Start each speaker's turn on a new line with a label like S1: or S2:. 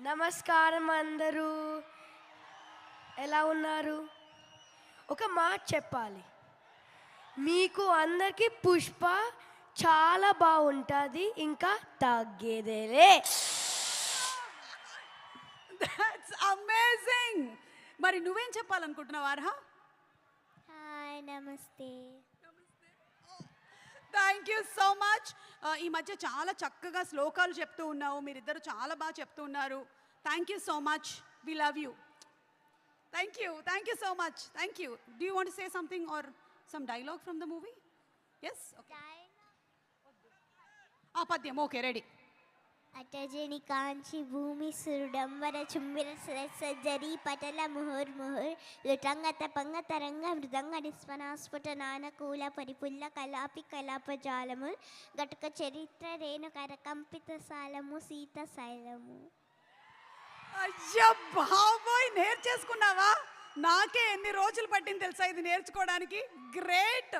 S1: నమస్కారం అందరూ. ఎలా ఉన్నారు? ఒక మాట చెప్పాలి. మీకు అందరికీ పుష్ప చాలా బాగుంటుంది, ఇంకా తగ్గేదేలే.
S2: That's amazing. మరి నువ్వేం చెప్పాలనుకుంటున్నావు అర్హా?
S3: హాయ్ నమస్తే.
S2: Thank you so much. ఈ మధ్య చాలా చక్కగా శ్లోకాలు చెప్తూ ఉన్నావు, మీరిద్దరు చాలా బాగా చెప్తూ ఉన్నారు. Thank you so much, we love you. Thank you so much. Thank you. Do you want to say something or some dialogue from the movie? Yes, okay. పద్యం, ఓకే, రెడీ.
S3: అటజని కాంచి భూమి సురుడంబర చుంబిర సజ్జరి పటల ముహుర్ ముహుర్ లుటంగ తపంగ తరంగ మృదంగ నిస్వనాస్ఫుట నానకూల పరిపుల్ల కలాపి కలాపజాలము గటుక చరిత్ర రేణు కరకంపిత సాలము సీత శైలము.
S2: అయ్యా బాబోయ్, నేర్చేసుకున్నావా? నాకే ఎన్ని రోజులు పట్టింది తెలుసా ఇది నేర్చుకోవడానికి. గ్రేట్.